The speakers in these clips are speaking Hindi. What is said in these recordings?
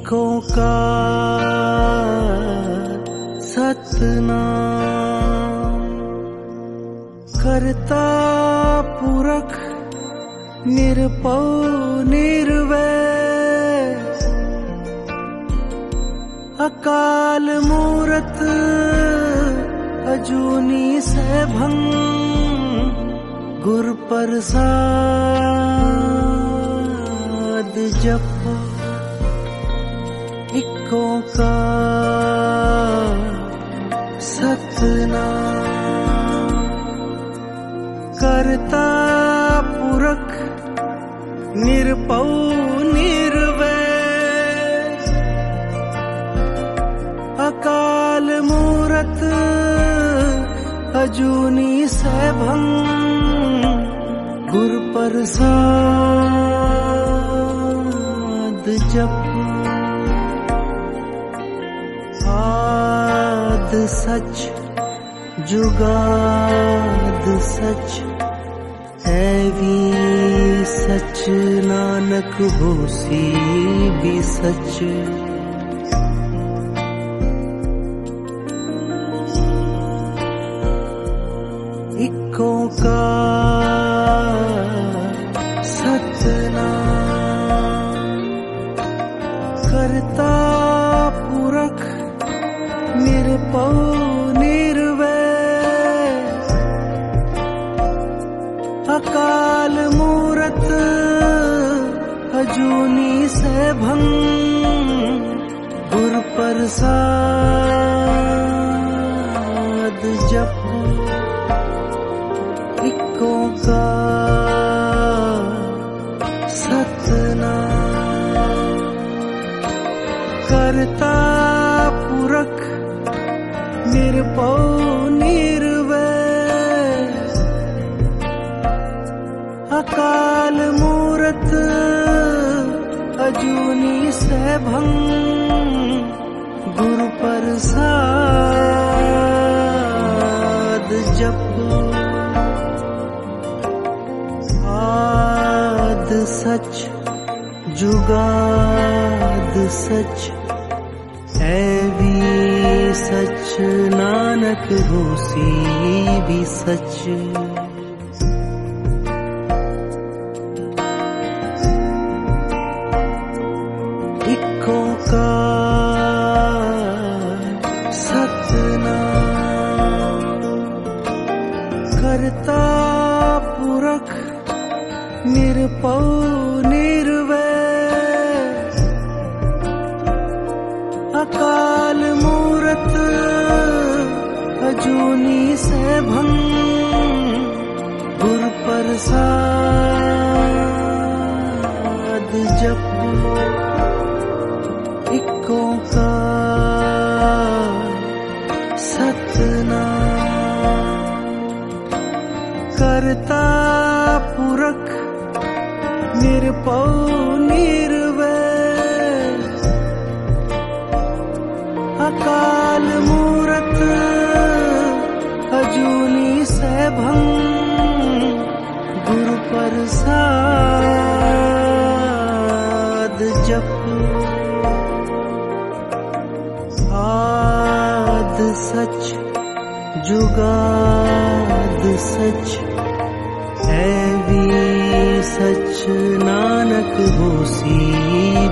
एक ओंकार सतनाम। करता पुरख निरपौ निर्वैर, अकाल मूरत अजूनी सैभं, गुर प्रसाद जपो। एक ओंकार सतनाम। करता पुरख निरपौ निर्वैर, अकाल मूरत अजूनी सैभं, गुर प्रसाद जपो। आद सच जुगाद सच, ऐवी सच नानक होसी भी सच। एक ओंकार सतनाम। करता पुरख निरपौ निर्वैर, अकाल मूरत अजूनी सैभं, गुर प्रसाद जपो। एक ओंकार सतनाम। करता पुरख निरपौ निर्वैर, अकाल मूरत अजूनी सैभं, गुर प्रसाद जपो। आद सच जुगाद सच, ऐवी सच नानक होसी भी सच। एक ओंकार सतनाम। करता पुरख निरपौ निर्वैर, अकाल मूरत अजूनी सैभं, गुर प्रसाद जपो। एक ओंकार सतनाम। करता पुरख निरपौ निर्वैर, अकाल मूरत अजूनी सैभं, गुर प्रसाद जपो। आद सच जुगाद सच, ऐवी सच नानक होसी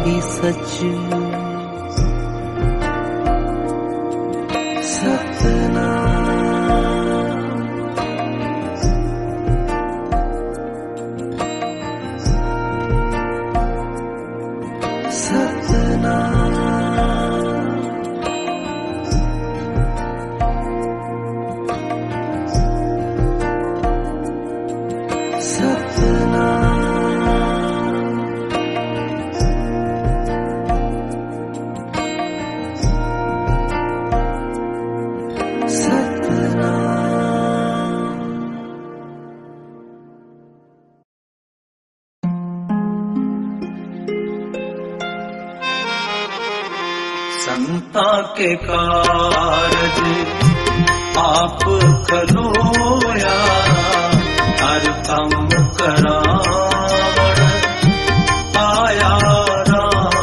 भी सच। संता के कारज आप खलोया, हर कम करावण आया राम।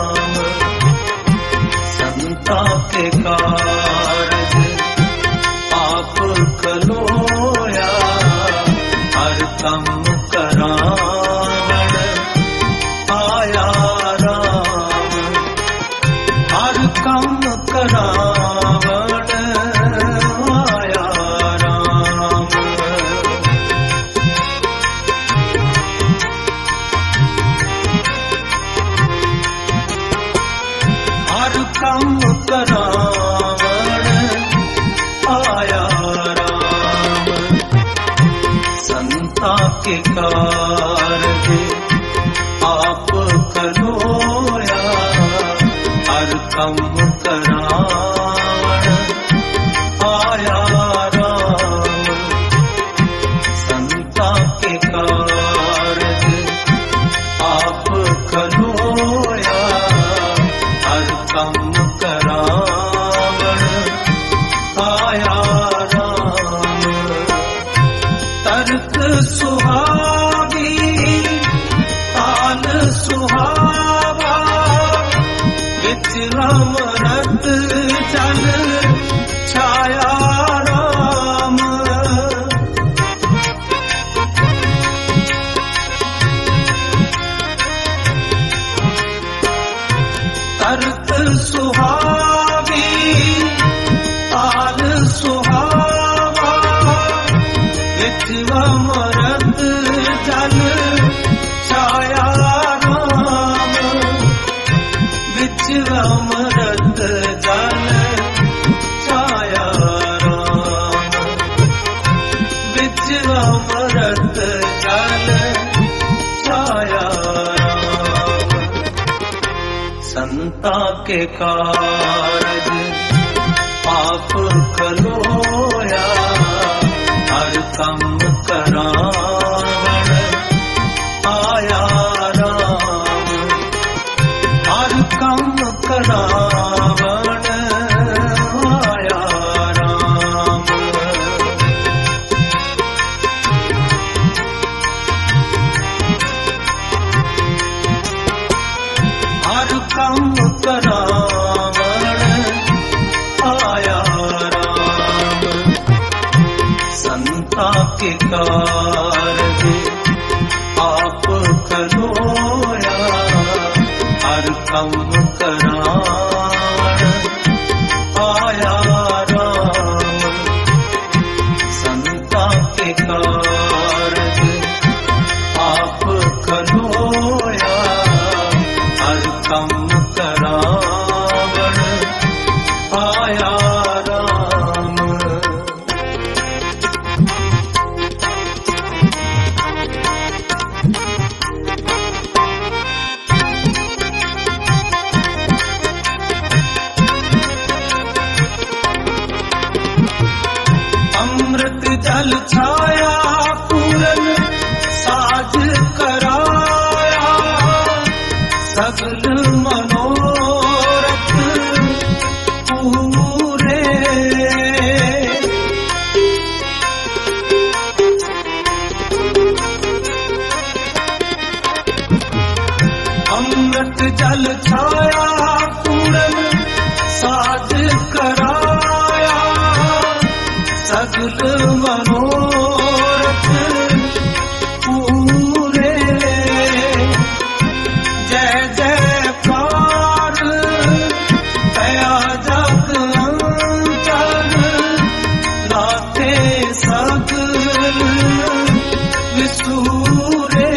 संता के कारज आप खलोया, हर कम करावण आया राम, हर कम करावण आया राम। हर कम करावण आया राम, संता के कारज आप खलोया, हर कम करावण आया राम, संता के कारज आप खलोया, हर कम करावण आया राम। तर्क सुहावी ताल सुहावा, विच अमृत जल छाया राम। तर्क सुहावी ताल सुहावा, विच अमृत जल छाया राम, विच अमृत जल छाया राम, विच अमृत जल छाया राम। संता के कारज आप खलोया, हर कम करावण आया राम, हर कम करावण आया राम। हर कम करावण आया राम, संता के कारज आप खलोया, हर कम करावण आया राम, संता के कारज आप खलोया, हर कम करावण आया राम। अमृत जल छाया पूरन साज कराया, सगल मनोरथ पूरे। अमृत जल छाया पूरन साज कराया, सगल मनोरथ पूरे। जय जयकार दया जग अंतर, लाते सगल विसूरे।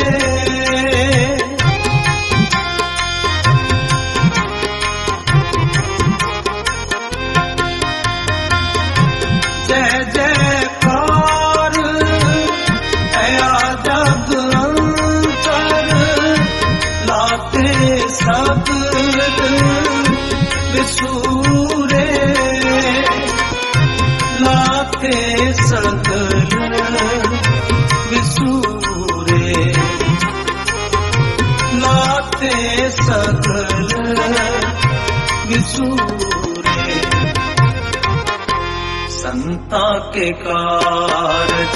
जय जयकार दया जग अंतर, लाते सगल विसूरे। लाते सगल विसूरे, लाते सगल विसूरे। संता के कारज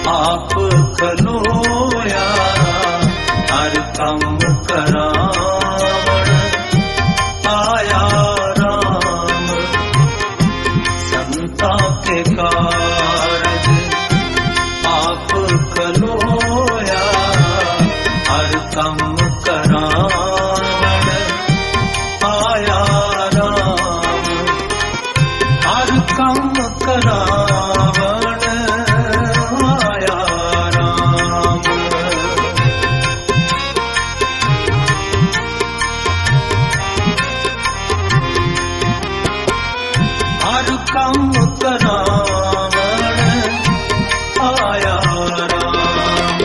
आप खलोया, हर कम करावण आया राम। कम करावण आया राम।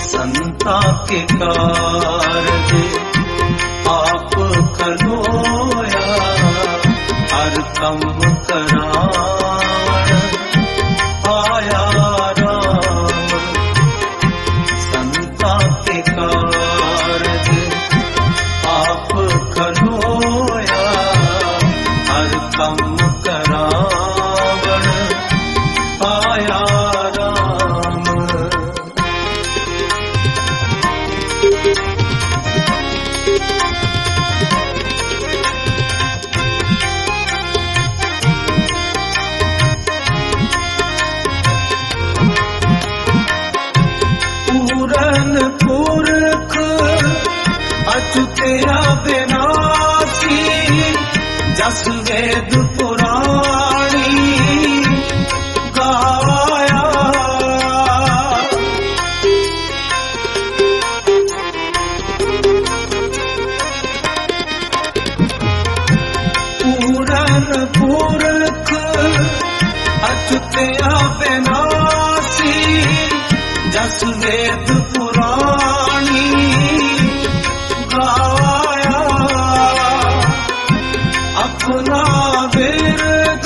संता के कारज आप खलोया हर कम करावण आया राम। संता के कारज आप खलोया हर कम करावण आया राम। पूरन पुरख अच्युतेया विनाशी जस वेद पुराणी गाया। पूरन पुरख अच्युतेया विनाशी जस वेद पुराणी गाया। अपना विरद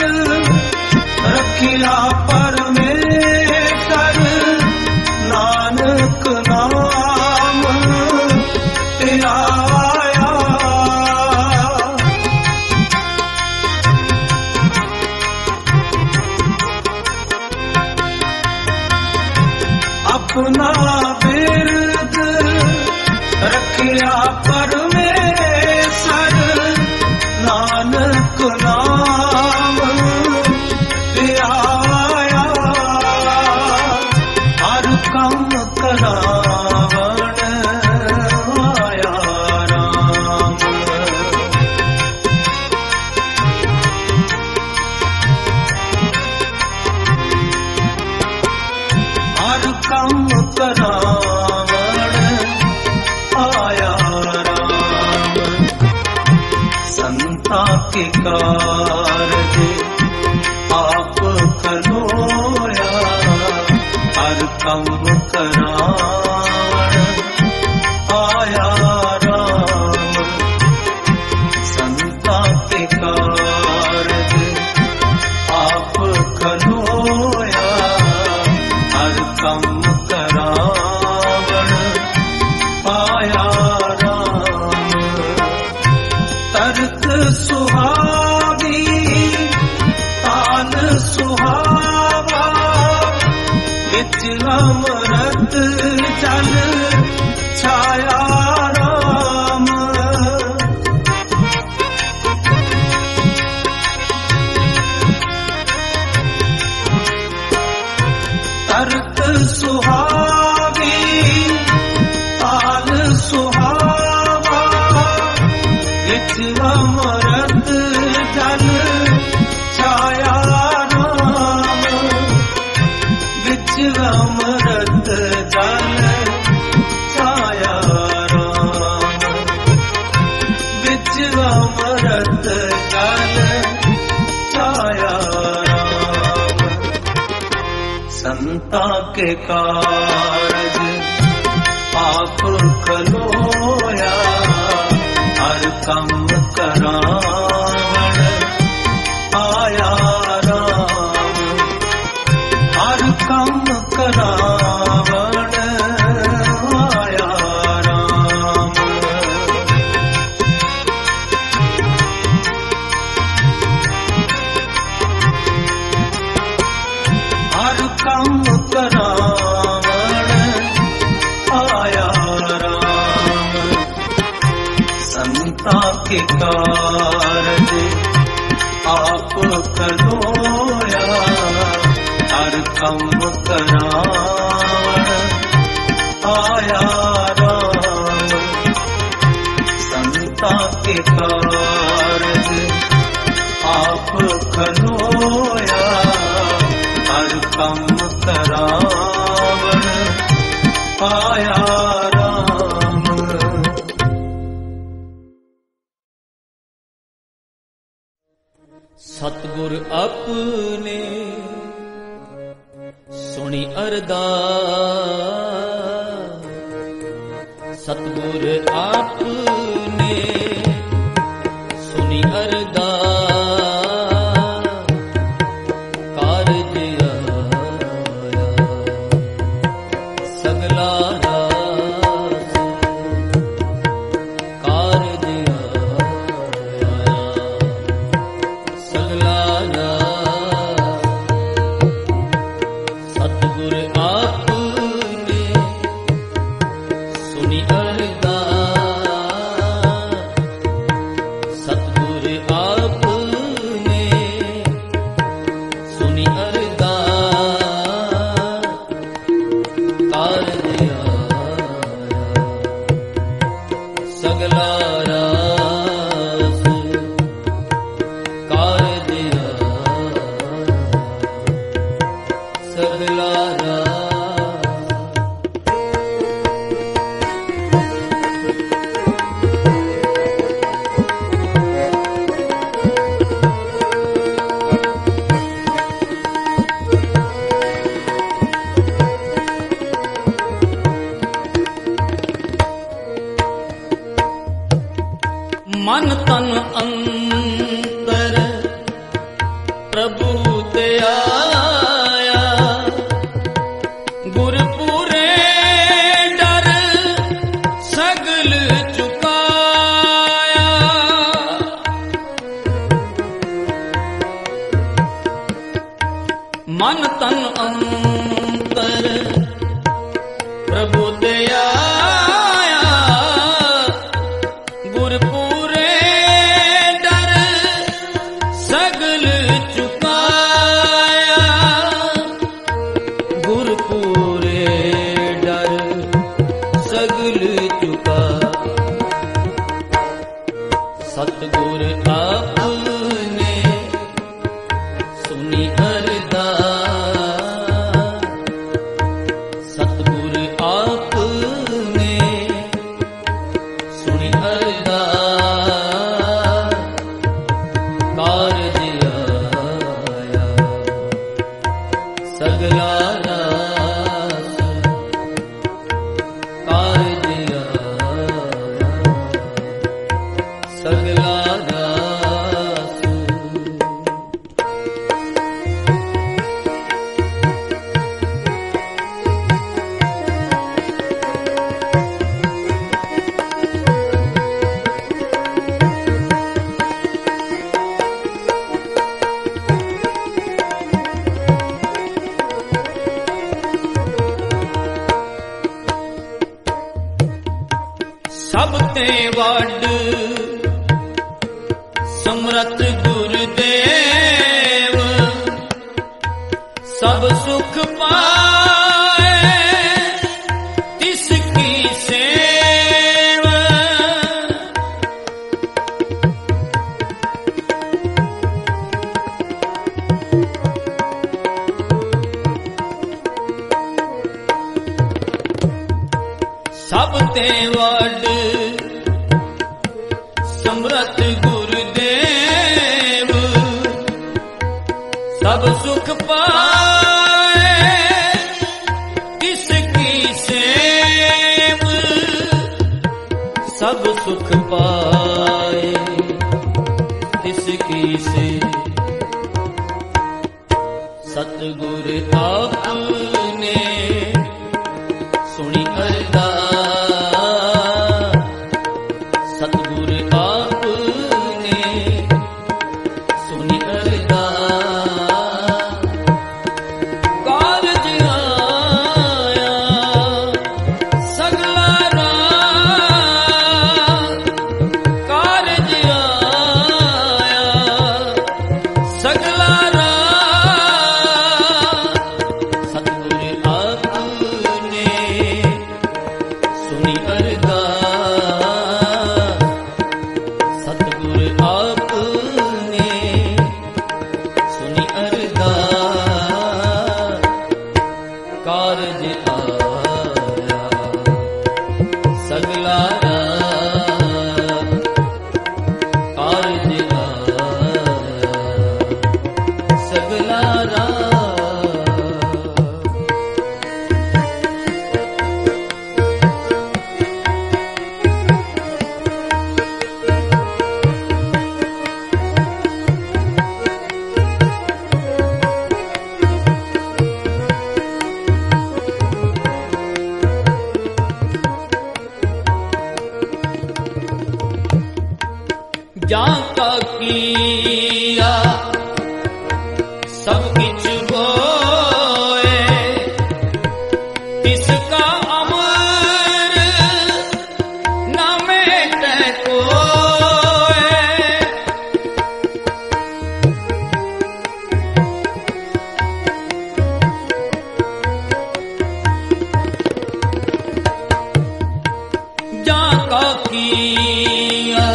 रखिया परमेश्वर नानक नाम धियाया। अपना विरद रखिया परमेश्वर नानक नाम धियाया। हर कम करावण आया राम। हर कम करावण आया राम। संता के कारज आप खलोया हर कम करावण आया राम। संता के कारज आप खलोया हर कम करावण आया राम। तर्क सुहावी तान सुहावा विच अमृत जल छाया राम। तर्क सुहावी ताल सुहावा विच अमृत जल छाया राम। विच अमृत जल छाया राम। विच अमृत जल छाया राम। संता के कारज आप खलोया हर कम करावण आया राम। हर कम करावण आया राम। हर कम करावण आया राम। संता के कारज आप खलोया हर कम करावण आया राम। संता के कारज आप खलोया हर कम करावण आया राम। सतगुर अपने सुनी अरदास, सतगुर अपने सुनी अरदास, कारज आया सगला रास, कारज आया सगला रास। सतगुर आपने सुनी अरदास, सतगुर आपने सुनी अरदास, कारज आया सगला रास, कारज आया सगला रास। मन तन अंतर प्रभु ते आया, गुरपुरे डर सगल चुकाया। मन तन अंतर प्रभु ते आया, गुरपुरे डर सगल चुकाया, गुरपुरे डर सगल चुका। सतगुर आपने सुनी अरदास, सतगुर आपने सुनी अरदास, कारज आया सगला रास, कारज आया सगला रास। सब ते वड समरथ गुरुदेव, सब सुख पाए तिसकी सेव। सब ते वड समरथ गुरुदेव, सब सुख पाए तिसकी सेव, सब सुख पाए तिसकी सेव। सतगुर आपने सुनी अरदास, सतगुर आपने सुनी अरदास, कारज आया सगला रास, कारज आया सगला रास। सतगुर आपने कीया सब किछ होए, तिसका अमर न मेटे कोय। जाका किया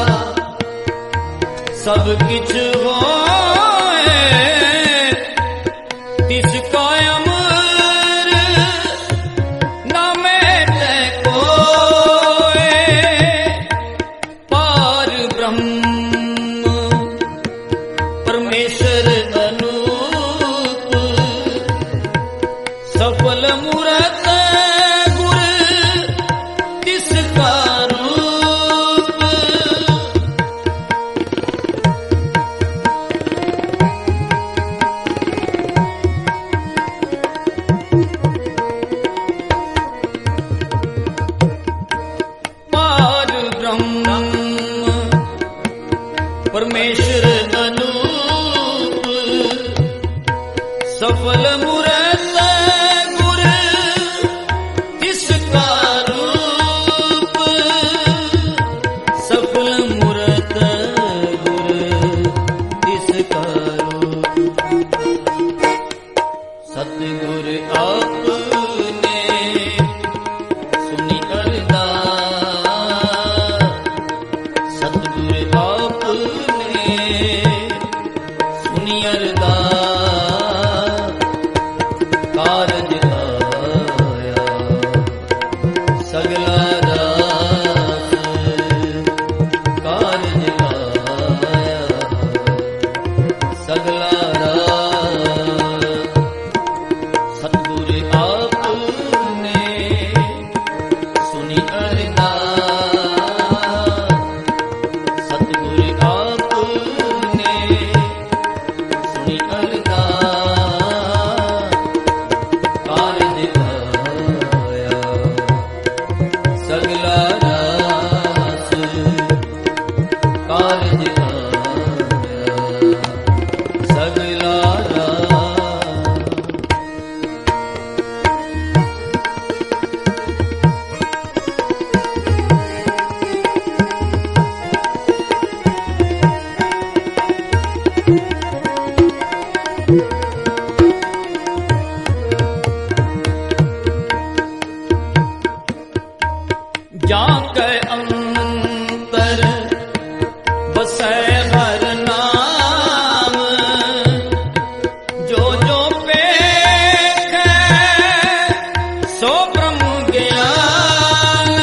सब किछ होए, तिसका अमर न मेटे कोय। पार ब्रह्म परमेश्वर अनूप, सफल मूरत गुर तिसका रूप। पार ब्रह्म परमेश्वर अनूप, सफल मूरत गुर तिसका रूप। सफल मूरत गुर तिसका रूप। सतगुर आपने सुनी अरदास, सतगुर आपने सुनी अरदास। कारज आया सगला दास, कारज आया सगला दास। सतगुर आपने सुनी अरदास, सतगुर आपने सुनी अरदास। कारज आया सगला दास, कारज आया सगला दास। जाके अंतर बसै हर नाम, जो जो पेखे सो ब्रह्म ज्ञान।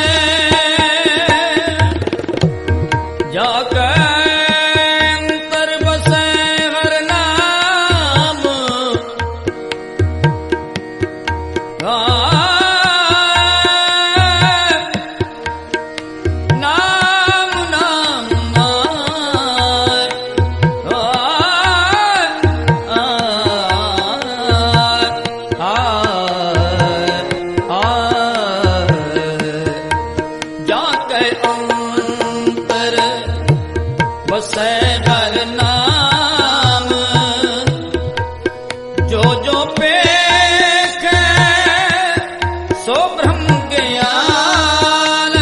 जाके अंतर बसै हर नाम, नाम नाम जाके अंतर बसै हर नाम, जो जो पेखे सो ब्रह्म ज्ञान।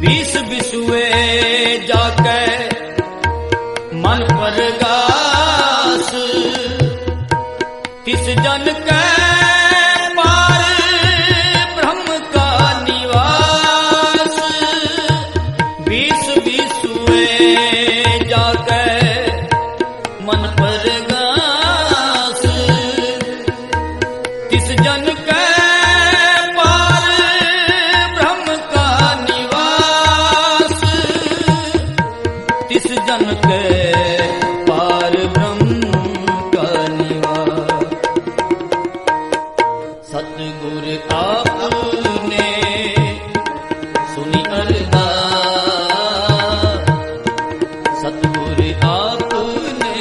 बीस बिसुए जाके मन परगास, तिस जन के पार ब्रह्म का निवास। बीस बिसुए जाके मन परगास, तिस जन के पार ब्रह्म का निवास। तिस जन के पार ब्रह्म का निवास। सतगुर आपने सुनी अरदास, सतगुर आपने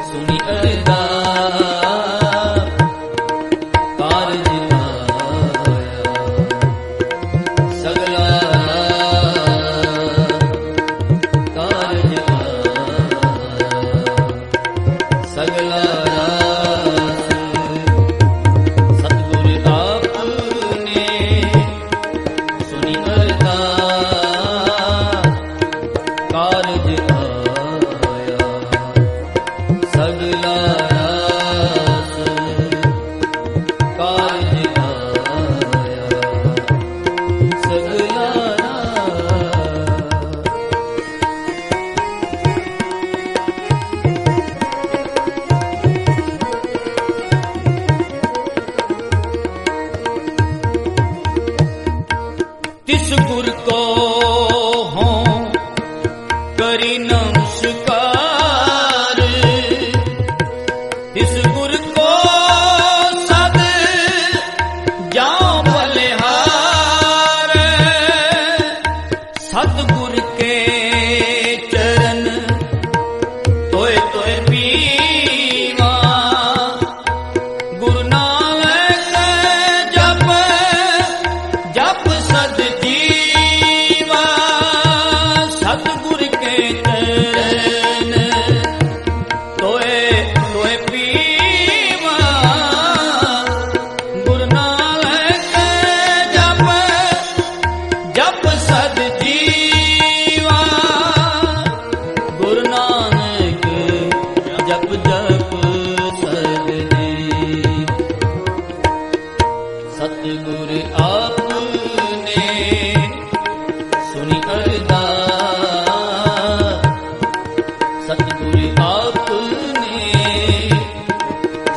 सुनी अरदास। इस गुर को सद जाओ बलिहार, सतगुर के चरण तोए तोए पीवा, गुरु नानक जप जप सद जीवा, सतगुर के चरण तोए तोए पीवा, गुरु नानक जप जप सद जीवा, गुरु नानक जप जप सद जी। सतगुर आपने सुनी अरदास, सतगुर आपने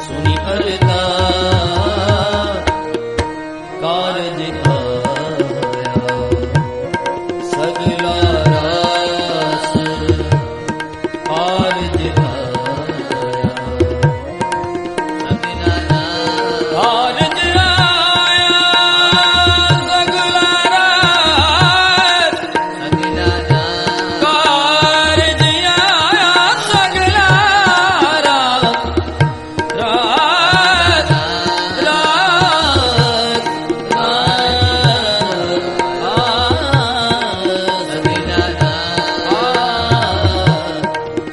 सुनी अरदास, कारज आया सगला रास, कारज आया सगला रास, कारज आया सगला रास, सगला रास, कारज आया सगला रास, रास रास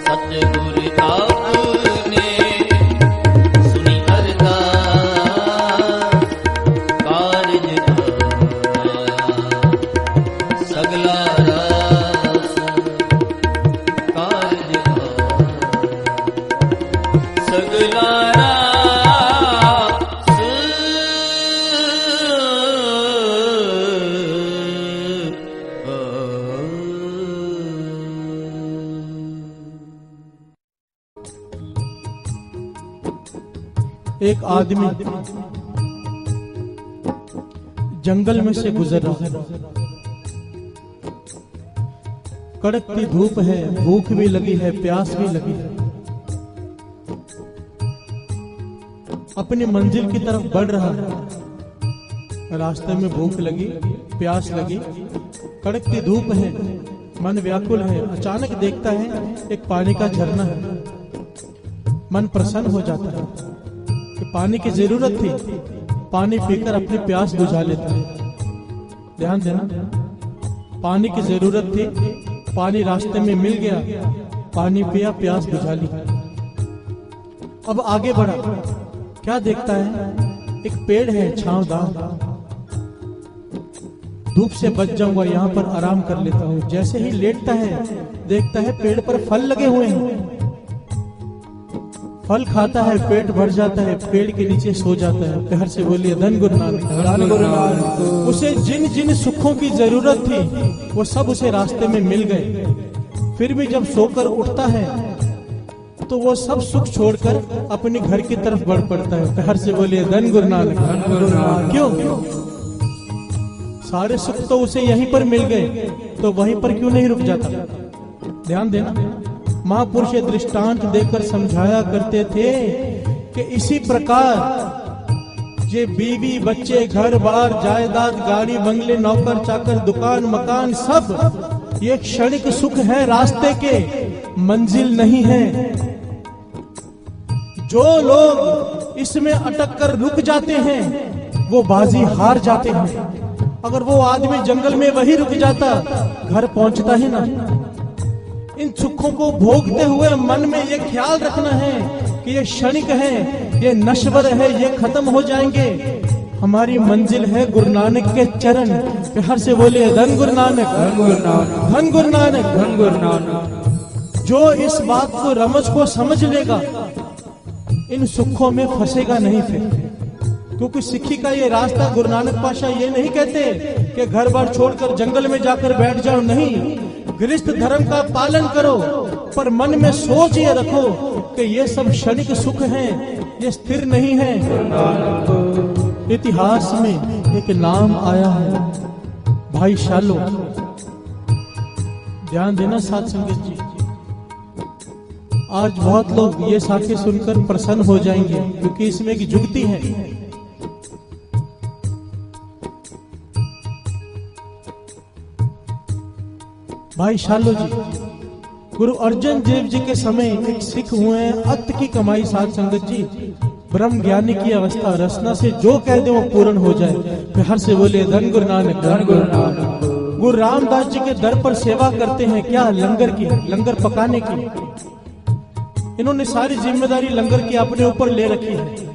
सतगुर आपने सुनी अरदास, कारज आया सगला रास, कारज आया सगला एक आदमी जंगल में से गुजर रहा है। कड़कती धूप है, भूख भी लगी है, प्यास भी लगी है। अपनी मंजिल की तरफ बढ़ रहा है। रास्ते में भूख लगी, प्यास लगी, कड़कती धूप है, मन व्याकुल है। अचानक देखता है एक पानी का झरना है। मन प्रसन्न हो जाता है कि पानी की जरूरत थी, पानी पीकर अपनी प्यास बुझा लेता है। ध्यान देना, पानी की जरूरत थी, पानी रास्ते में मिल गया, पानी पिया, प्यास बुझा ली। अब आगे बढ़ा, क्या देखता है? एक पेड़ है छांवदार, धूप से बच जाऊंगा, यहाँ पर आराम कर लेता हूँ। जैसे ही लेटता है देखता है पेड़ पर फल लगे हुए हैं। फल खाता है, पेट भर जाता है, पेड़ के नीचे सो जाता है। प्यार से बोलिए धन गुरु नानक, धन गुरु नानक। उसे जिन जिन सुखों की जरूरत थी वो सब उसे रास्ते में मिल गए। फिर भी जब सोकर उठता है तो वो सब सुख छोड़कर अपने घर की तरफ बढ़ पड़ता है। प्यार से बोलिए धन गुरु नानक, धन गुरु नानक। क्यों? सारे सुख तो उसे यहीं पर मिल गए, तो वहीं पर क्यों नहीं रुक जाता? ध्यान देना, महापुरुष दृष्टांत देकर समझाया करते थे कि इसी प्रकार ये बीवी बच्चे घर बार जायदाद गाड़ी बंगले नौकर चाकर दुकान मकान सब ये क्षणिक सुख है, रास्ते के मंजिल नहीं है। जो लोग इसमें अटक कर रुक जाते हैं वो बाजी हार जाते हैं। अगर वो आदमी जंगल में वही रुक जाता, घर पहुंचता ही ना। इन सुखों को भोगते हुए मन में ये ख्याल रखना है कि ये क्षणिक है, ये नश्वर है, ये खत्म हो जाएंगे। हमारी मंजिल है गुरु नानक के चरण। प्यार से बोलिए धन गुरु नानक, धन गुरु नानक, धन गुरु नानक, धन गुरु नानक। जो इस बात को रमज को समझ लेगा इन सुखों में फंसेगा नहीं फिर। क्योंकि सिक्खी का ये रास्ता, गुरु नानक पातशाह ये नहीं कहते कि घर बार छोड़कर जंगल में जाकर बैठ जाओ, नहीं। गृहस्थ धर्म का पालन करो, पर मन में सोच ये रखो कि ये सब क्षणिक सुख हैं, ये स्थिर नहीं है। इतिहास में एक नाम आया है, भाई शालो। ध्यान देना साथ संगत जी, आज बहुत लोग ये साखी सुनकर प्रसन्न हो जाएंगे, क्योंकि इसमें एक जुगती है। भाई शालो जी, गुरु अर्जन देव जी के समय एक सिख हुए हैं, अत की कमाई साध संगत जी, ब्रह्म ज्ञानी की अवस्था, रसना से जो कह दे वो पूर्ण हो जाए। प्यार से बोले धन गुरु नानक, धन गुरु नानक। गुरु रामदास जी के दर पर सेवा करते हैं, क्या लंगर की, लंगर पकाने की। इन्होंने सारी जिम्मेदारी लंगर की अपने ऊपर ले रखी है।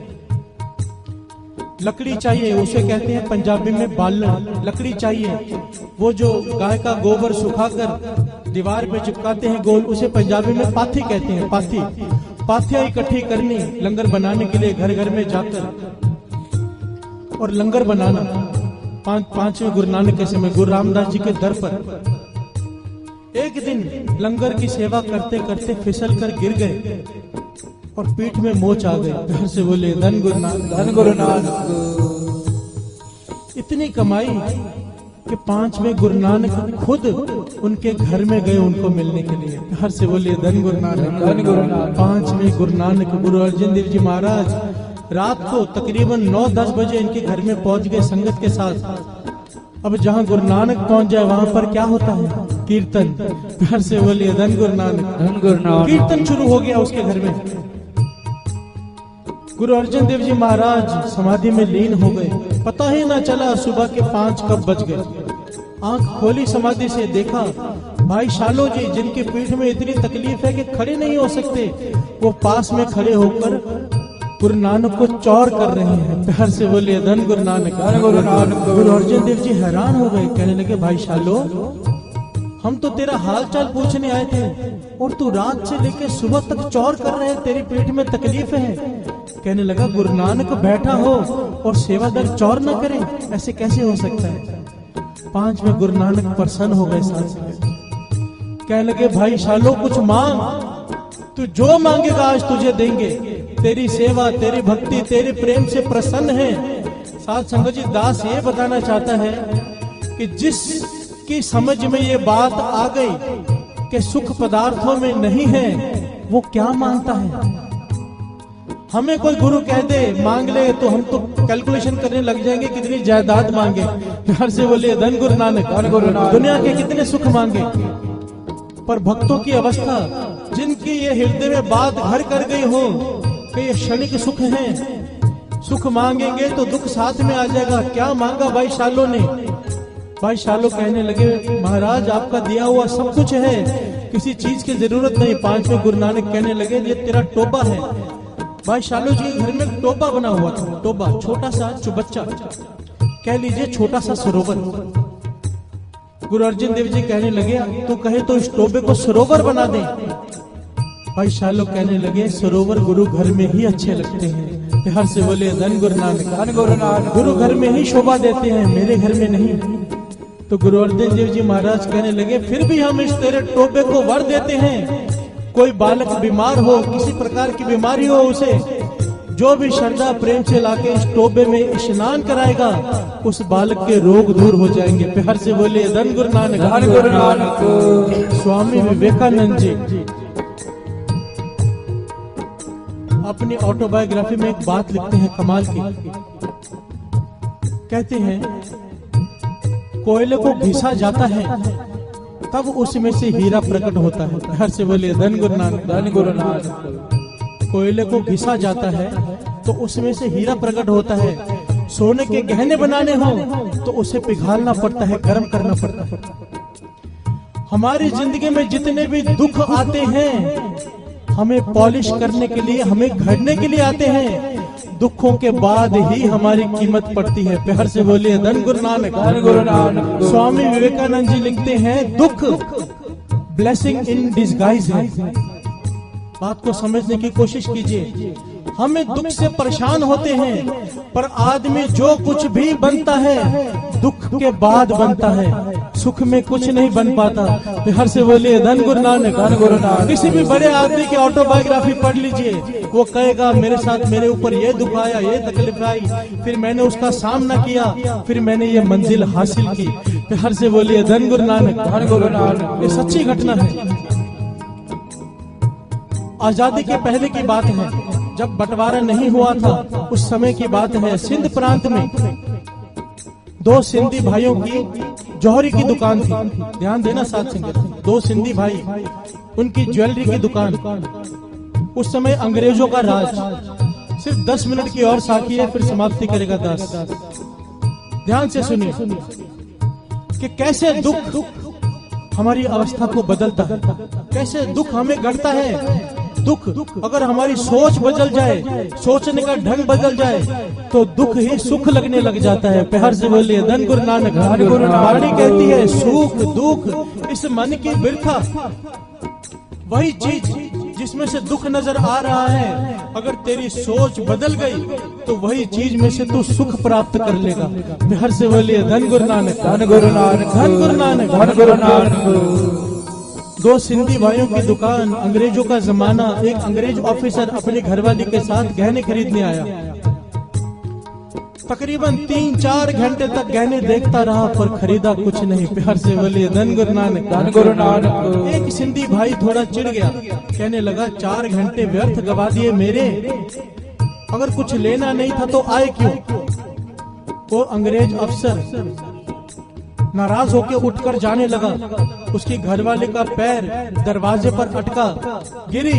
लकड़ी चाहिए, उसे कहते हैं पंजाबी में बालन, लकड़ी चाहिए। वो जो गाय का गोबर सुखाकर दीवार पे चिपकाते हैं गोल, उसे पंजाबी में पाथी कहते हैं, पाथी। पाथियां इकट्ठी करनी लंगर बनाने के लिए, घर घर में जाकर और लंगर बनाना। पांचवें गुरु नानक के समय गुरु रामदास जी के दर पर एक दिन लंगर की सेवा करते करते फिसल कर गिर गए और पीठ में मोच आ गई। प्यार से बोले धन गुरु नानक, धन गुरु नानक। इतनी कमाई कि पांचवें गुरु नानक खुद उनके घर में गए उनको मिलने के लिए। प्यार से बोले धन गुरु नानक, धन गुरु नानक। पांचवें गुरु नानक गुरु अर्जन देव जी महाराज रात को तकरीबन 9-10 बजे इनके घर में पहुंच गए संगत के साथ। अब जहां गुरु नानक पहुंच जाए वहां पर क्या होता है? कीर्तन। प्यार से बोलिए धन गुरु नानक, धन गुरु नानक। कीर्तन शुरू हो गया उसके घर में। गुरु अर्जन देव जी महाराज समाधि में लीन हो गए। पता ही ना चला सुबह के 5 कब बज गए। आंख खोली समाधि से, देखा भाई शालो जी, जिनके पीठ में इतनी तकलीफ है कि खड़े नहीं हो सकते, वो पास में खड़े होकर गुरु नानक को चौर कर रहे हैं। प्यार से बोलिए धन गुरु नानक, धन गुरु नानक। गुरु अर्जन देव जी हैरान हो गए, कहने लगे भाई शालो, हम तो तेरा हाल चाल पूछने आए थे और तू रात से लेकर सुबह तक चौर कर रहे हैं, तेरी पेट में तकलीफ है। कहने लगा गुरु नानक बैठा हो और सेवादार चौर न करे, ऐसे कैसे हो सकता है? 5वें गुरु नानक प्रसन्न हो गए साथ। कहने लगे भाई शालो कुछ मांग, तू जो मांगेगा आज तुझे देंगे। तेरी सेवा, तेरी भक्ति, तेरे प्रेम से प्रसन्न है। साथ संगत जी, दास ये बताना चाहता है कि जिसकी समझ में ये बात आ गई कि सुख पदार्थों में नहीं है, वो क्या मांगता है? हमें कोई गुरु कह दे मांग ले तो हम तो कैलकुलेशन करने लग जाएंगे कितनी जायदाद मांगे। प्यार से बोलिए धन गुरु नानक, धन गुरु नानक। दुनिया के कितने सुख मांगे, पर भक्तों की अवस्था, जिनकी ये हृदय में बात घर कर गई हो कि ये क्षणिक सुख है, सुख मांगेंगे तो दुख साथ में आ जाएगा। क्या मांगा भाई शालो ने? भाई शालो कहने लगे महाराज आपका दिया हुआ सब कुछ है, किसी चीज की जरूरत नहीं। 5वें गुरु नानक कहने लगे ये तेरा टोबा है। भाई शालो जी के घर में टोबा बना हुआ था, टोबा छोटा सा चुबच्चा, कह लीजिए छोटा सा सरोवर। गुरु अर्जन देव जी कहने लगे तो कहे तो इस टोबे को सरोवर बना दे। भाई शालो कहने लगे सरोवर गुरु घर में ही अच्छे लगते हैं। प्यार से बोले धन गुरु नानक, धन गुरु नानक। गुरु घर में ही शोभा देते हैं, मेरे घर में नहीं। तो गुरु अर्जन देव जी महाराज कहने लगे फिर भी हम इस तेरे टोबे को वर देते हैं। कोई बालक बीमार हो, किसी प्रकार की बीमारी हो, उसे जो भी श्रद्धा प्रेम से लाके इस टोबे में स्नान कराएगा, उस बालक के रोग दूर हो जाएंगे। प्यार से बोले धन गुरु नानक, धन गुरु नानक। स्वामी विवेकानंद जी अपनी ऑटोबायोग्राफी में एक बात लिखते हैं कमाल की। कहते हैं कोयले को घिसा जाता है तब उसमें से हीरा प्रकट होता है। प्यार से बोले धन गुरु नानक, धन गुरु नानक। कोयले को घिसा जाता है तो उसमें से हीरा प्रकट होता है। सोने के गहने बनाने हो तो उसे पिघालना पड़ता है, गर्म करना पड़ता है। हमारी जिंदगी में जितने भी दुख आते हैं हमें पॉलिश करने के लिए, हमें घड़ने के लिए आते हैं। दुखों के बाद ही हमारी कीमत पड़ती है। प्यार से बोलिए धन गुरु नानक, धन गुरु नानक। स्वामी विवेकानंद जी लिखते हैं दुख ब्लेसिंग इन डिस्गाइज है। बात को समझने की कोशिश कीजिए। हमें दुख से परेशान होते हैं, पर आदमी जो कुछ भी बनता है दुख के बाद बनता है, सुख में कुछ नहीं बन पाता। प्यार से बोलिए धन गुरु नानक, धन गुरु नानक। किसी भी बड़े आदमी की ऑटोबायोग्राफी पढ़ लीजिए, वो कहेगा मेरे साथ, मेरे ऊपर ये दुख आया, ये तकलीफ आई, फिर मैंने उसका सामना किया, फिर मैंने ये मंजिल हासिल की। प्यार से बोलिए धन गुरु नानक, धन गुरु नानक। ये सच्ची घटना है। आजादी के पहले की बात है, जब बंटवारा नहीं हुआ था, उस समय की बात है। सिंध प्रांत में दो सिंधी भाइयों की जौहरी की दुकान थी। ध्यान देना साथ संगत, दो सिंधी भाई, उनकी ज्वेलरी की दुकान। उस समय अंग्रेजों का राज। सिर्फ 10 मिनट की और साखी है, फिर समाप्ति करेगा दास। ध्यान से सुनिए कि कैसे दुख हमारी अवस्था को बदलता है, कैसे दुख हमें गढ़ता है। दुख अगर हमारी सोच बदल जाए, सोचने का ढंग बदल जाए, तो दुख ही सुख लगने लग जाता है। प्यार से बोलिए धन गुरु नानक। वाणी कहती है सुख दुख इस मन की बिरथा, वही चीज जिसमें से दुख नजर आ रहा है, अगर तेरी सोच बदल गई तो वही चीज में से तू सुख प्राप्त कर लेगा। प्यार से बोलिए धन गुरु नानक, धन गुरु नानक, धन गुरु नानक, धन गुरु नानक। दो सिंधी भाइयों की दुकान, अंग्रेजों का जमाना। एक अंग्रेज ऑफिसर अपनी घरवाली के साथ गहने खरीदने आया। तकरीबन 3-4 घंटे तक गहने देखता रहा, पर खरीदा कुछ नहीं। प्यार से बोलिए धन गुरु नानक, धन गुरु नानक। एक सिंधी भाई थोड़ा चिढ़ गया, कहने लगा 4 घंटे व्यर्थ गवा दिए मेरे, अगर कुछ लेना नहीं था तो आए क्यों। वो अंग्रेज अफसर नाराज होकर उठकर जाने लगा। उसकी घरवाले का पैर दरवाजे पर अटका, गिरी,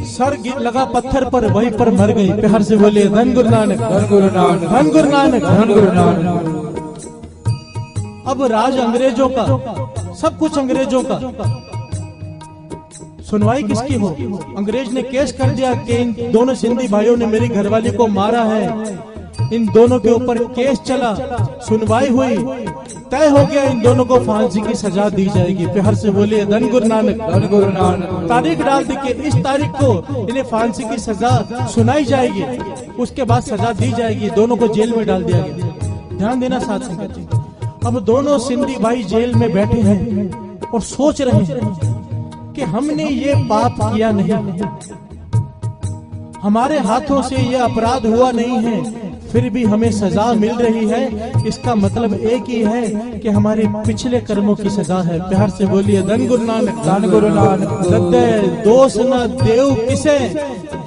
सर लगा पत्थर पर, वहीं पर मर गई। प्यार से बोले धन गुरु नानक, धन गुरु नानक, धन गुरु नानक, धन गुरु नानक। अब राज अंग्रेजों का, सब कुछ अंग्रेजों का। सुनवाई किसकी हो? अंग्रेज ने केस कर दिया कि इन दोनों सिंधी भाइयों ने मेरी घरवाली को मारा है। इन दोनों के ऊपर केस चला, सुनवाई हुई, तय हो गया इन दोनों को फांसी की सजा दी जाएगी। प्यार से बोलिए धन गुरु नानक, धन गुरु नानक। तारीख डाल दी कि इस तारीख को इन्हें फांसी की सजा सुनाई जाएगी, उसके बाद सजा दी जाएगी। दोनों को जेल में डाल दिया गया। ध्यान देना साथ संगत जी। अब दोनों सिंधी भाई जेल में बैठे हैं और सोच रहे हैं कि हमने ये पाप किया नहीं, हमारे हाथों से ये अपराध हुआ नहीं है, फिर भी हमें सजा मिल रही है। इसका मतलब एक ही है कि हमारे पिछले कर्मों की सजा है। प्यार से बोलिए धन गुरु नानक, धन गुरु नानक। दद्दे दोष न देव किसे,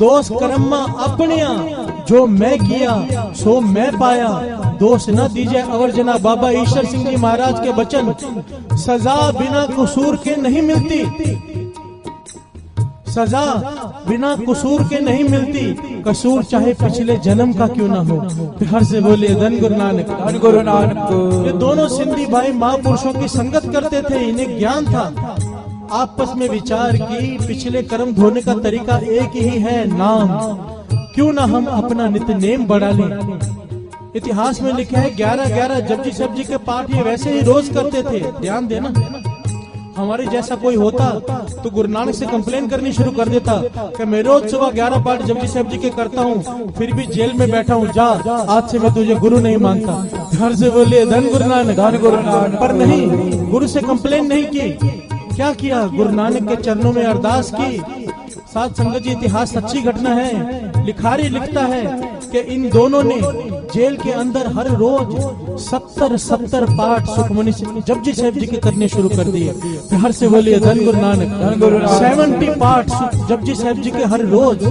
दोष कर्म अपनिया, जो मैं किया सो मैं पाया, दोष न दीजिए अवर जना। बाबा ईश्वर सिंह जी महाराज के वचन, सजा बिना कसूर के नहीं मिलती, सजा बिना कसूर के नहीं मिलती, कसूर चाहे पिछले जन्म का क्यों ना हो। प्यार से बोलिए धन गुरु नानक, धन गुरु नानक। ये दोनों सिंधी भाई महापुरुषों की संगत करते थे, इन्हें ज्ञान था। आपस में विचार की पिछले कर्म धोने का तरीका एक ही है, नाम। क्यों ना हम अपना नित्य नेम बढ़ा लें। इतिहास में लिखा है 11-11 जपजी साहब जी के पाठ ये वैसे ही रोज करते थे। ध्यान देना, हमारे जैसा कोई होता तो गुरु नानक से कंप्लेन करनी शुरू कर देता कि मैं रोज सुबह 11 पाठ जपजी साहब जी के करता हूँ, फिर भी जेल में बैठा हूँ, जा आज से मैं तुझे गुरु नहीं मानता। घर से बोलिए धन गुरु नानक, धन गुरु नानक। पर नहीं, गुरु से कंप्लेन नहीं की। क्या किया? गुरु नानक के चरणों में अरदास की। साथ संगत जी, इतिहास सच्ची घटना है। लिखारी लिखता है कि इन दोनों ने जेल के अंदर हर रोज 70 पाठ सुखमनी जपजी साहब जी के करने शुरू कर दिए। हर से बोलिए धन गुरु नानक, धन गुरु नानक। 70 पाठ जपजी साहब जी के हर रोज।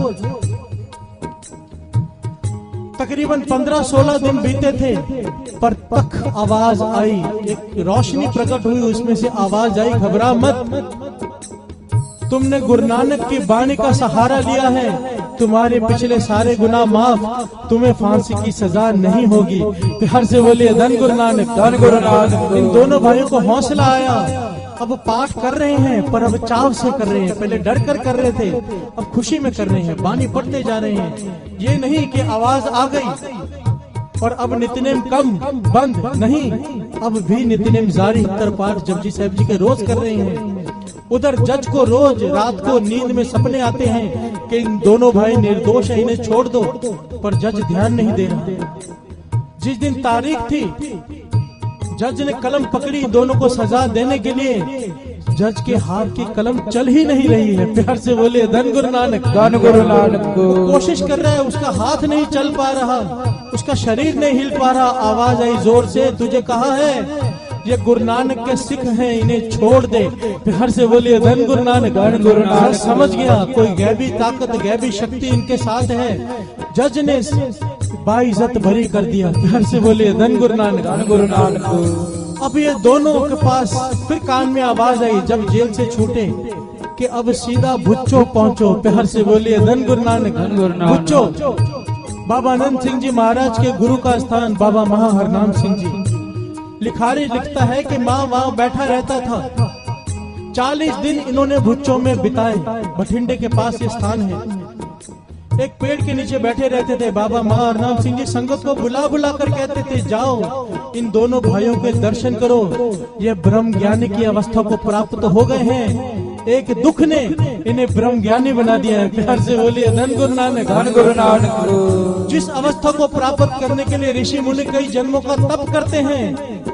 तकरीबन 15-16 दिन बीते थे, पर तक आवाज आई, एक रोशनी प्रकट हुई, उसमें से आवाज आई, घबरा मत, तुमने गुरु नानक की वाणी का सहारा लिया है, तुम्हारे पिछले सारे गुनाह माफ, तुम्हें फांसी की सजा नहीं होगी। प्यार से बोलिए धन गुरु नानक, धन गुरु नानक। इन दोनों भाइयों को हौसला आया। अब पाठ कर रहे हैं, पर अब चाव से कर रहे हैं। पहले डर कर रहे थे, अब खुशी में कर रहे हैं, बानी पढ़ते जा रहे हैं। ये नहीं कि आवाज आ गई और अब नित्यनेम कम बंद, नहीं, अब भी नित्यनेम जारी। 70 पाठ जपजी साहब जी के रोज कर रहे हैं। उधर जज को रोज रात को नींद में सपने आते हैं कि इन दोनों भाई निर्दोष है, इन्हें छोड़ दो, पर जज ध्यान नहीं दे रहा। जिस दिन तारीख थी, जज ने कलम पकड़ी दोनों को सजा देने के लिए, जज के हाथ की कलम चल ही नहीं रही है। प्यार से बोले धन गुरु नानक, धन गुरु नानक। कोशिश कर रहा है, उसका हाथ नहीं चल पा रहा, उसका शरीर नहीं हिल पा रहा। आवाज आई जोर से, तुझे कहा है ये गुरु नानक के सिख हैं, इन्हें छोड़ दे। प्यार से बोलिए धन गुरु नानक। गुरु नानक। समझ गया, कोई गैबी ताकत, गैबी शक्ति इनके साथ है। जज ने बाइज्जत भरी कर दिया। प्यार से बोलिए धन गुरु नानक। गुरु नानक। अब ये दोनों के पास फिर कान में आवाज आई जब जेल से छूटे कि अब सीधा भुच्चो पहुंचो। प्यार से बोलिए धन गुरु नानक। भुच्चो बाबा आनंद सिंह जी महाराज के गुरु का स्थान बाबा महा हरनाम सिंह जी। लिखारी लिखता है कि माँ वहां बैठा रहता था। 40 दिन इन्होंने भुच्चो में बिताए। बठिंडे के पास ये स्थान है। एक पेड़ के नीचे बैठे रहते थे। बाबा महा हरनाम सिंह जी संगत को बुला बुला कर कहते थे, जाओ इन दोनों भाइयों के दर्शन करो, ये ब्रह्म ज्ञानी की अवस्था को प्राप्त हो गए हैं। एक दुख ने इन्हें ब्रह्म ज्ञानी बना दिया है। प्यार से बोलिए धन गुरु नानक। धन गुरु नानक। जिस अवस्था को प्राप्त करने के लिए ऋषि मुनि कई जन्मों का तप करते हैं,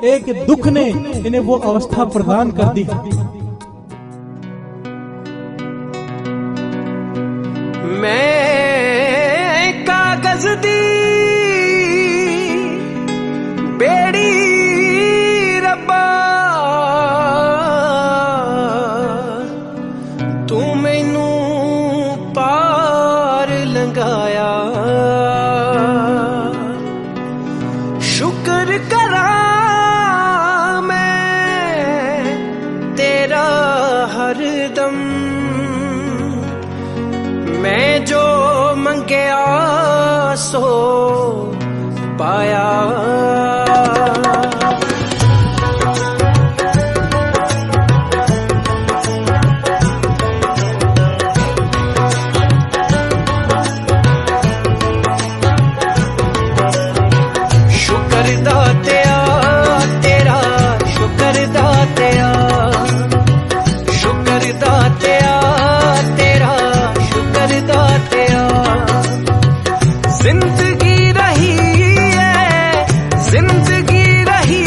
एक दुख ने इन्हें वो अवस्था प्रदान कर दी। मैं कागज दी बेड़ी रब्बा, तू मैनू पार लंघाया। शुक्र करा मैं तेरा हरदम, मैं जो मंगया सो पाया। शुक्र दातिया तेरा, शुक्र दातिया, शुक्र दातिया तेरा, शुक्र दातिया। जिंदगी रही है, जिंदगी रही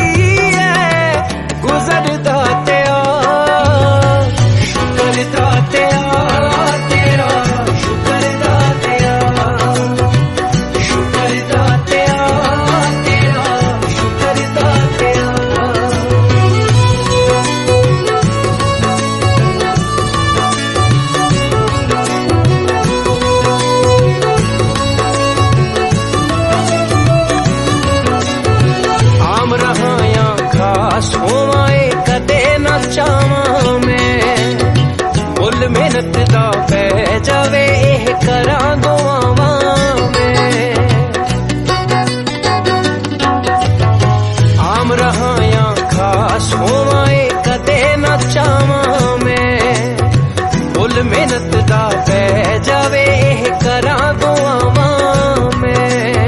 है गुजर दातिया। शुक्र दातिया तेरा, शुक्र दातिया, शुक्र दातिया तेरा, शुक्र दातिया। आम रहाया खास होवाए कदे न चावां मैं, मुल मेहनत दा पै जावे एह करा दुआवां मैं। आम रहाया खास होवाए कदे न चावां मैं, मुल मेहनत दा पै जावे एह करा दुआवां मैं।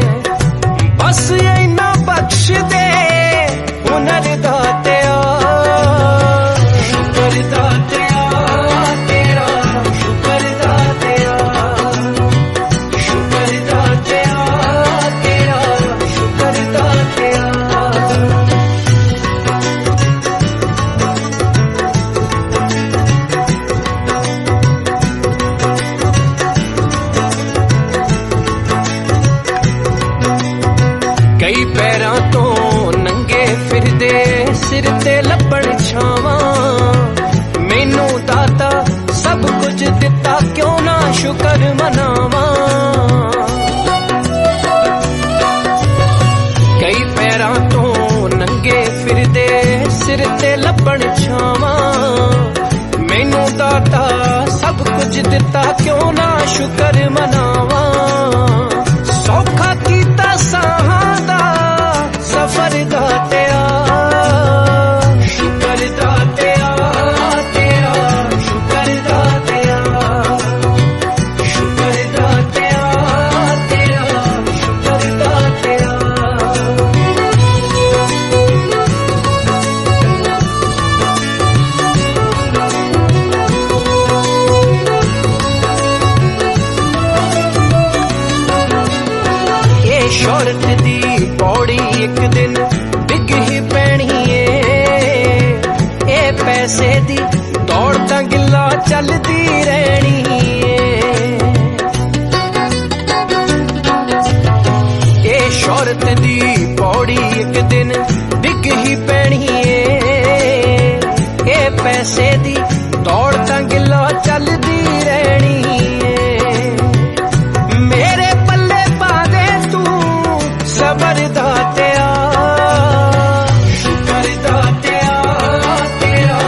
बस इना बख्श दे हुनर दातिया। शुक्र दातिया तेरा, शुक्र दातिया, शुक्र दातिया तेरा, शुक्र दातिया। कई पैरां तो नंगे फिरदे सिर ते लपण छावां, मैनू दाता सब कुछ दिता क्यों ना शुक्र मनावां। कई पैरां तो नंगे फिरदे सिर ते लपण छावां, मैनू दाता सब कुछ दिता क्यों ना शुक्र मनावां। सौखा कीता साहां दा सफर दातिया। शुक्र दातिया तेरा, शुक्र दातिया, शुक्र दातिया तेरा, शुक्र दातिया। ये शौहरत दी पौड़ी एक दिन डिग ही पैनी है, ये पैसे दी दौड़ तां गिला चलदी रहनी है। ये शौहरत दी पौड़ी एक दिन डिग ही पैनी है, पैसे दी दौड़ तां गिल्ला चलदी रहनी है। मेरे पल्ले पा दे तू सबर दातिया, शुकर दातिया तेरा,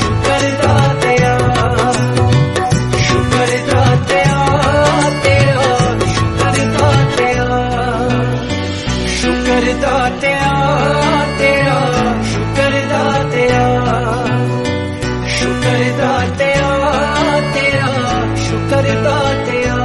शुकर दातिया, शुकर दातिया तेरा, शुकर दातिया, शुकर दातिया तेरा, शुकर दातिया, शुकर दातिया तेरा, शुकर दातिया।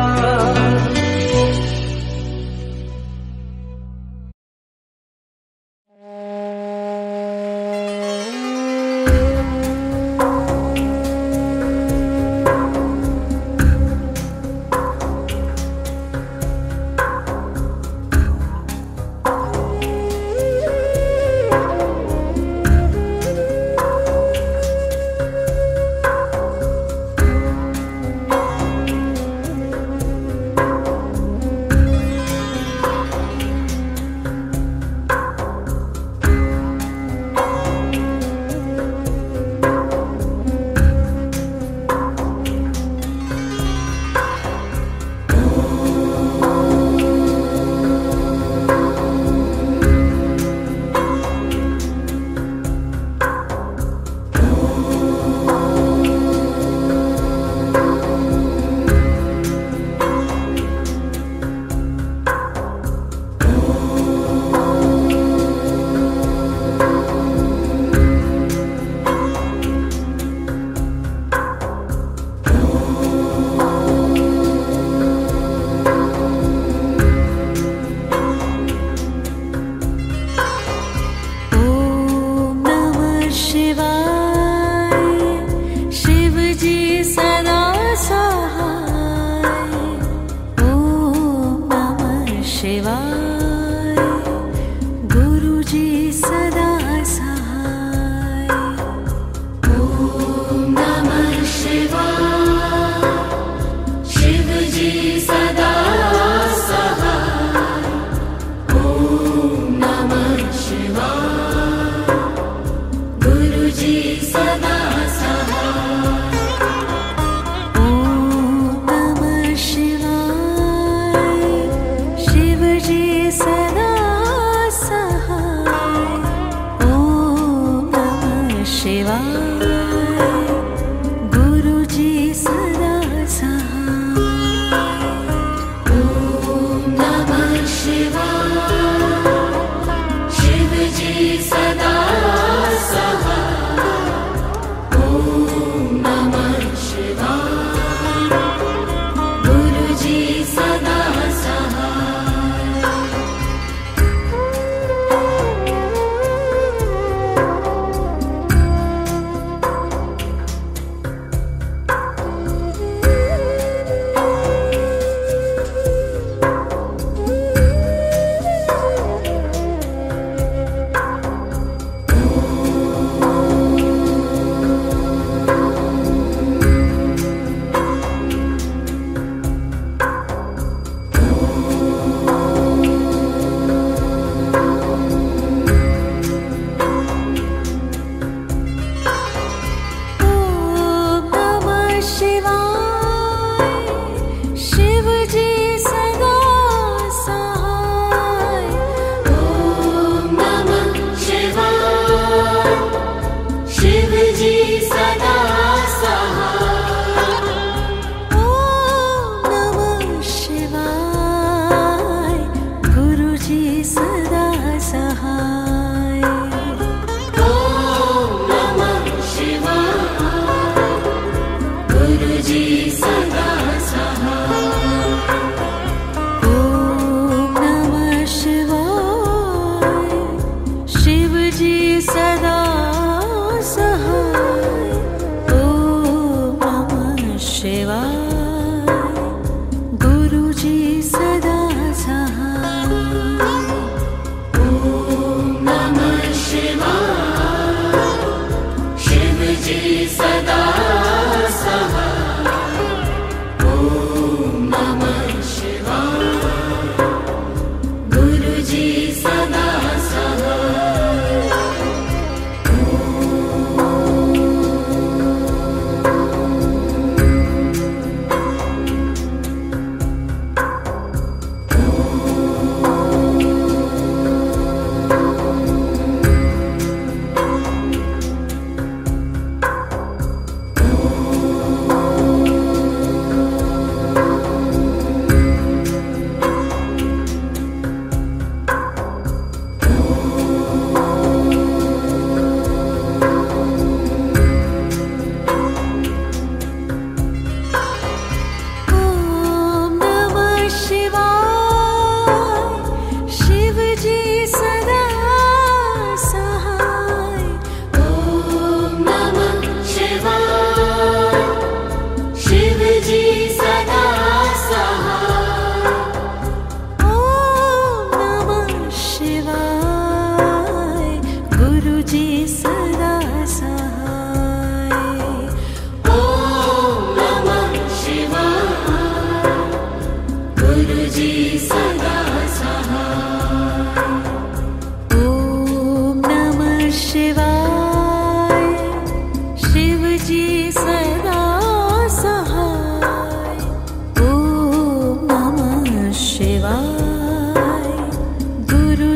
शिव जी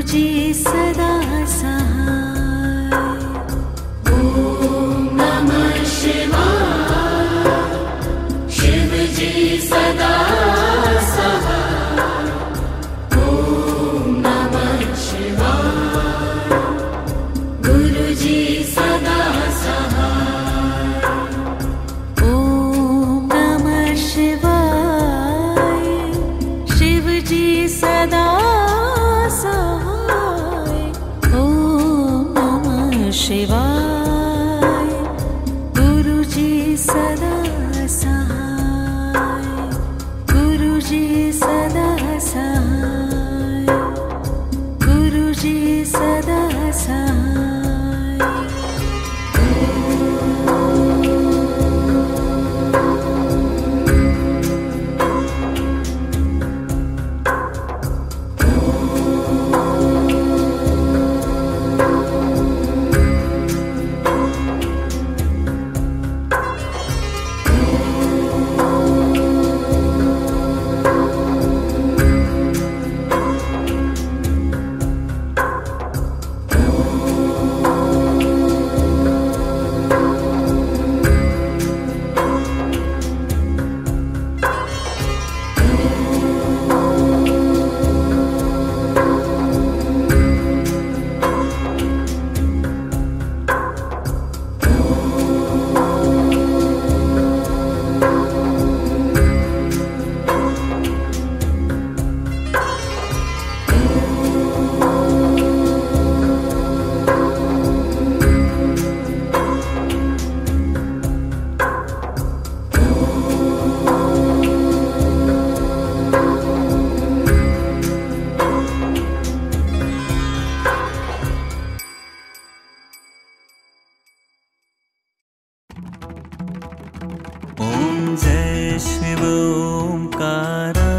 गुरुजी सदा सहाय। ओम नमः शिवाय। शिवजी सदा सहाय। ओम नमः शिवाय। गुरुजी सदा सहाय। ओम नमः शिवाय। शिवजी सदा सहाय। ओम नमः शिवाय। गुरुजी सदा सहाय। गुरुजी सदा सहाय। गुरुजी सदा सहाय। जय शिव ओंकारा।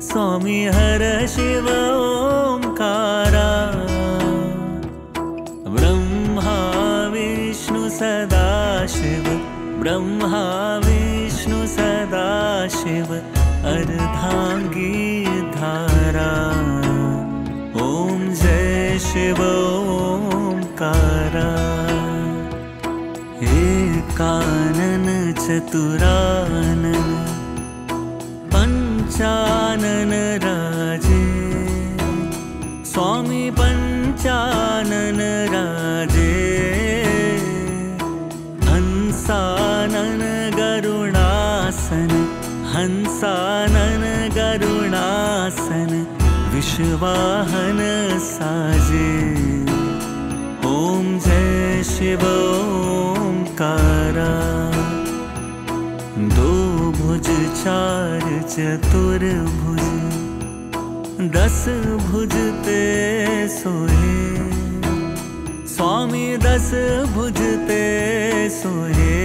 स्वामी हर शिव ओंकारा। ब्रह्मा विष्णु सदा शिव। ब्रह्मा विष्णु सदा शिव। अर्धांगी धारा। ओम जय शिव ओंकारा। एकानन चतुरानन पंचानन राजे। स्वामी पंचानन राजे। हंसानन गरुणासन। हंसानन गरुणासन। विश्वाहन साजे। ओम जय शिव ओंकारा। दो भुज चार चतुर्भुज। 10 भुज ते सोहे। स्वामी 10 भुज ते सोहे।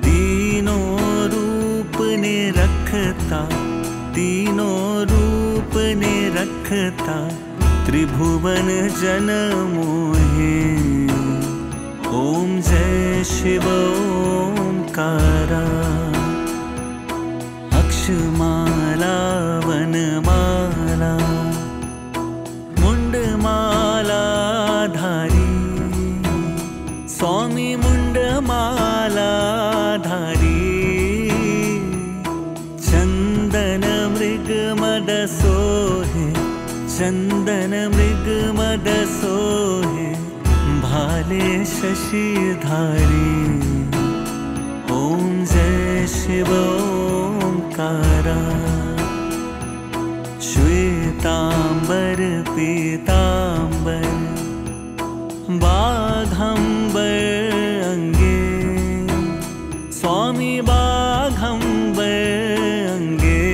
तीनों रूप ने रखता। तीनों रूप ने रखता। त्रिभुवन जन मोहे। ओम जय शिव ओंकारा। अक्षमाला वनमाला। मुंडमाला धारी। स्वामी मुंडमाला धारी। चंदन मृग मद सोहे। चंदन मृग मद सोहे। भाले शशिधारी। ओम जय शिव ओंकारा। श्वेतांबर पीतांबर। बाघंबर अंगे। स्वामी बाघंबर अंगे।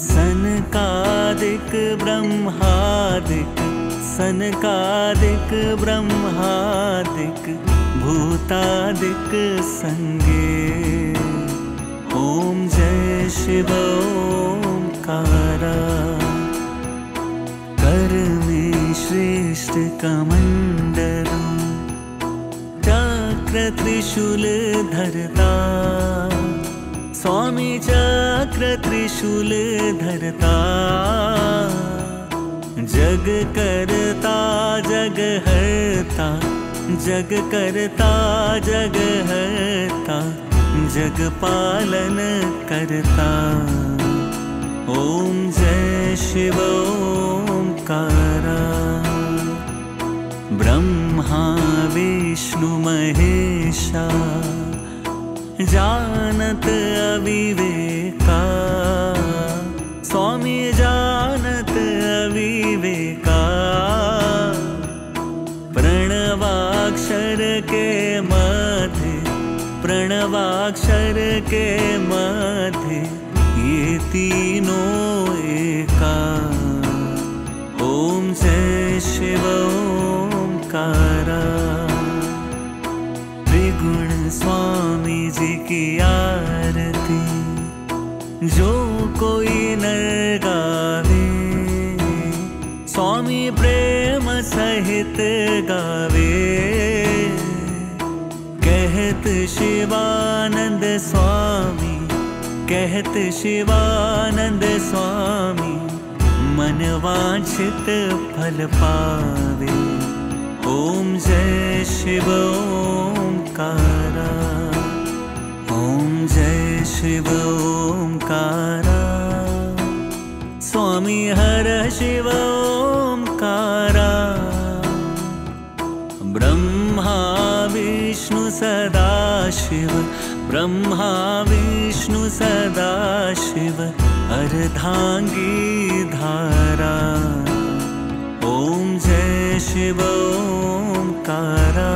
सनकादिक ब्रह्मादिक। सनकादिक ब्रह्मादिक। भूतादिक संगे। ओम जय शिव ओंकारा। कर में श्रेष्ठ कमंडल। चक्र त्रिशूल धरता। स्वामी चक्र चक्र त्रिशूल धरता, जग करता जग हरता, जग करता जग हरता, जग पालन करता। ओम जय शिव ओंकारा। ब्रह्मा विष्णु महेशा, जानत अविवेका, स्वामी जानत अविवेका। प्रणवाक्षर के मध्य, प्रणवाक्षर के मध्य, ये तीनों एका। ओम जय शिव ओंकारा। त्रिगुण स्वामी जी की आरती, जो कोई नर गावे, स्वामी प्रेम सहित गावे। कहत शिवानंद स्वामी, कहत शिवानंद स्वामी, मन वांछित फल पावे। ओम जय शिव ओंकारा। ओम जय शिव ओंकारा। स्वामी हर शिव ओंकारा। ब्रह्मा विष्णु सदा शिव, ब्रह्मा विष्णु सदा शिव, अर्धांगी धारा। ओम जय शिव ओंकारा।